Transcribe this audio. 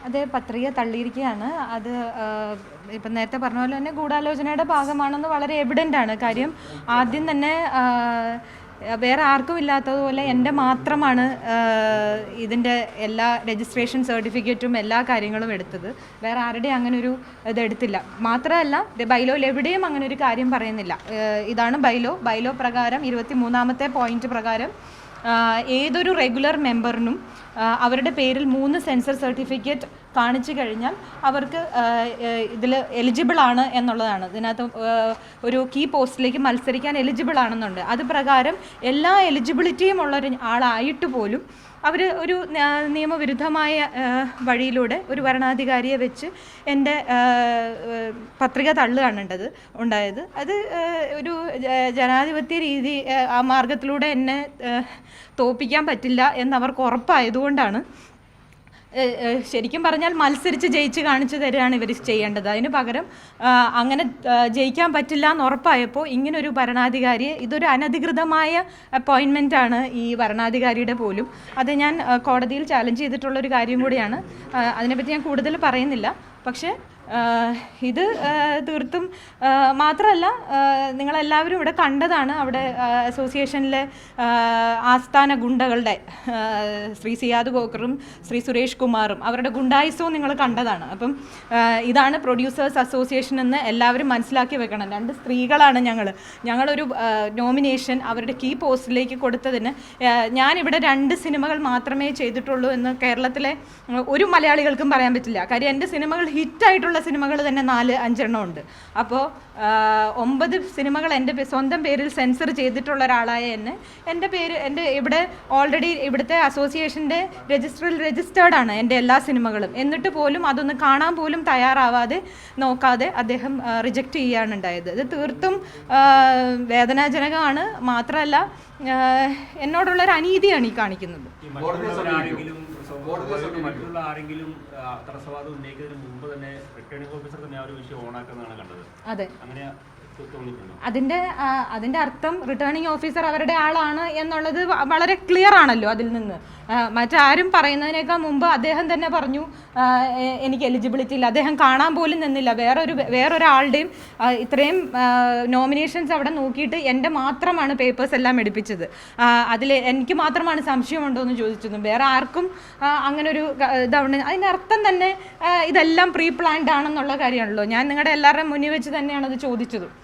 അത് പത്രിക തള്ളിയിരിക്കുകയാണ്. അത് ഇപ്പം നേരത്തെ പറഞ്ഞ പോലെ തന്നെ ഗൂഢാലോചനയുടെ ഭാഗമാണെന്ന് വളരെ എവിഡൻ്റ് ആണ്. കാര്യം ആദ്യം തന്നെ വേറെ ആർക്കും ഇല്ലാത്തതുപോലെ എൻ്റെ മാത്രമാണ് ഇതിൻ്റെ എല്ലാ രജിസ്ട്രേഷൻ സർട്ടിഫിക്കറ്റും എല്ലാ കാര്യങ്ങളും എടുത്തത്. വേറെ ആരുടെയും അങ്ങനെ ഒരു ഇതെടുത്തില്ല. മാത്രമല്ല ബൈലോയിൽ എവിടെയും അങ്ങനെ ഒരു കാര്യം പറയുന്നില്ല. ഇതാണ് ബൈലോ പ്രകാരം 23-ാമത്തെ പോയിന്റ് പ്രകാരം ഏതൊരു റെഗുലർ മെമ്പറിനും അവരുടെ പേരിൽ 3 സെൻസർ സർട്ടിഫിക്കറ്റ് കാണിച്ചു കഴിഞ്ഞാൽ അവർക്ക് ഇതിൽ എലിജിബിൾ ആണ് എന്നുള്ളതാണ്. ഇതിനകത്ത് ഒരു കീ പോസ്റ്റിലേക്ക് മത്സരിക്കാൻ എലിജിബിൾ ആണെന്നുണ്ട്. അത് പ്രകാരം എല്ലാ എലിജിബിലിറ്റിയും ഉള്ളൊരു ആളായിട്ട് പോലും അവർ ഒരു നിയമവിരുദ്ധമായ വഴിയിലൂടെ ഒരു ഭരണാധികാരിയെ വെച്ച് എൻ്റെ പത്രിക തള്ളുകയാണ് ഉണ്ടായത്. അത് ഒരു ജനാധിപത്യ രീതി ആ മാർഗത്തിലൂടെ എന്നെ തോൽപ്പിക്കാൻ പറ്റില്ല എന്നവർക്ക് ഉറപ്പായതുകൊണ്ടാണ് ശരിക്കും പറഞ്ഞാൽ മത്സരിച്ച് ജയിച്ച് കാണിച്ചു തരികയാണ് ഇവർ ചെയ്യേണ്ടത്. അതിന് പകരം അങ്ങനെ ജയിക്കാൻ പറ്റില്ല എന്ന് ഉറപ്പായപ്പോൾ ഇങ്ങനൊരു ഭരണാധികാരിയെ, ഇതൊരു അനധികൃതമായ അപ്പോയിൻമെൻ്റാണ് ഈ ഭരണാധികാരിയുടെ പോലും. അത് ഞാൻ കോടതിയിൽ ചാലഞ്ച് ചെയ്തിട്ടുള്ളൊരു കാര്യം കൂടിയാണ്. അതിനെപ്പറ്റി ഞാൻ കൂടുതൽ പറയുന്നില്ല. പക്ഷേ ഇത് തീർത്തും മാത്രമല്ല, നിങ്ങളെല്ലാവരും ഇവിടെ കണ്ടതാണ്. അവിടെ അസോസിയേഷനിലെ ആസ്ഥാന ഗുണ്ടകളുടെ ശ്രീ സിയാദ് കോക്കറും ശ്രീ സുരേഷ് കുമാറും അവരുടെ ഗുണ്ടായിസവും നിങ്ങൾ കണ്ടതാണ്. അപ്പം ഇതാണ് പ്രൊഡ്യൂസേഴ്സ് അസോസിയേഷൻ എന്ന് എല്ലാവരും മനസ്സിലാക്കി വെക്കണം. 2 സ്ത്രീകളാണ് ഞങ്ങളൊരു നോമിനേഷൻ അവരുടെ കീ പോസ്റ്റിലേക്ക് കൊടുത്തതിന് ഞാനിവിടെ 2 സിനിമകൾ മാത്രമേ ചെയ്തിട്ടുള്ളൂ എന്ന് കേരളത്തിലെ ഒരു മലയാളികൾക്കും പറയാൻ പറ്റില്ല. കാര്യം എൻ്റെ സിനിമകൾ ഹിറ്റായിട്ടുള്ള സിനിമകൾ തന്നെ 4-5 എണ്ണം ഉണ്ട്. അപ്പോൾ 9 സിനിമകൾ എൻ്റെ സ്വന്തം പേരിൽ സെൻസർ ചെയ്തിട്ടുള്ള ഒരാളായ എൻ്റെ ഇവിടെ ഓൾറെഡി ഇവിടുത്തെ അസോസിയേഷൻ്റെ രജിസ്റ്റേർഡാണ് എൻ്റെ എല്ലാ സിനിമകളും. എന്നിട്ട് പോലും അതൊന്ന് കാണാൻ പോലും തയ്യാറാവാതെ നോക്കാതെ അദ്ദേഹം റിജക്റ്റ് ചെയ്യുകയാണ് ഉണ്ടായത്. ഇത് തീർത്തും വേദനാജനകമാണ്. മാത്രമല്ല എന്നോടുള്ളൊരു അനീതിയാണ് ഈ കാണിക്കുന്നത്. മറ്റുള്ള ആരെങ്കിലും തടസ്സവാദം ഉന്നയിക്കുന്നതിന് മുമ്പ് തന്നെ റിട്ടേണിംഗ് ഓഫീസർ തന്നെ ആ ഒരു വിഷയം ഓണാക്കുന്നതാണ് കണ്ടത്. അതെ, അതിൻ്റെ അർത്ഥം റിട്ടേണിംഗ് ഓഫീസർ അവരുടെ ആളാണ് എന്നുള്ളത് വളരെ ക്ലിയർ ആണല്ലോ അതിൽ നിന്ന്. മറ്റാരും പറയുന്നതിനേക്കാൾ മുമ്പ് അദ്ദേഹം തന്നെ പറഞ്ഞു എനിക്ക് എലിജിബിലിറ്റി ഇല്ല. അദ്ദേഹം കാണാൻ പോലും നിന്നില്ല. വേറൊരാളുടെയും ഇത്രയും നോമിനേഷൻസ് അവിടെ നോക്കിയിട്ട് എൻ്റെ മാത്രമാണ് പേപ്പേഴ്സ് എല്ലാം എടുപ്പിച്ചത്. അതിൽ എനിക്ക് മാത്രമാണ് സംശയമുണ്ടോ എന്ന് ചോദിച്ചതും വേറെ ആർക്കും അങ്ങനെ ഒരു ഇതാണ്. അതിൻ്റെ അർത്ഥം തന്നെ ഇതെല്ലാം പ്രീ പ്ലാൻഡ് ആണെന്നുള്ള കാര്യമാണല്ലോ. ഞാൻ നിങ്ങളുടെ എല്ലാവരുടെയും മുന്നിൽ വെച്ച് തന്നെയാണ് അത് ചോദിച്ചതും.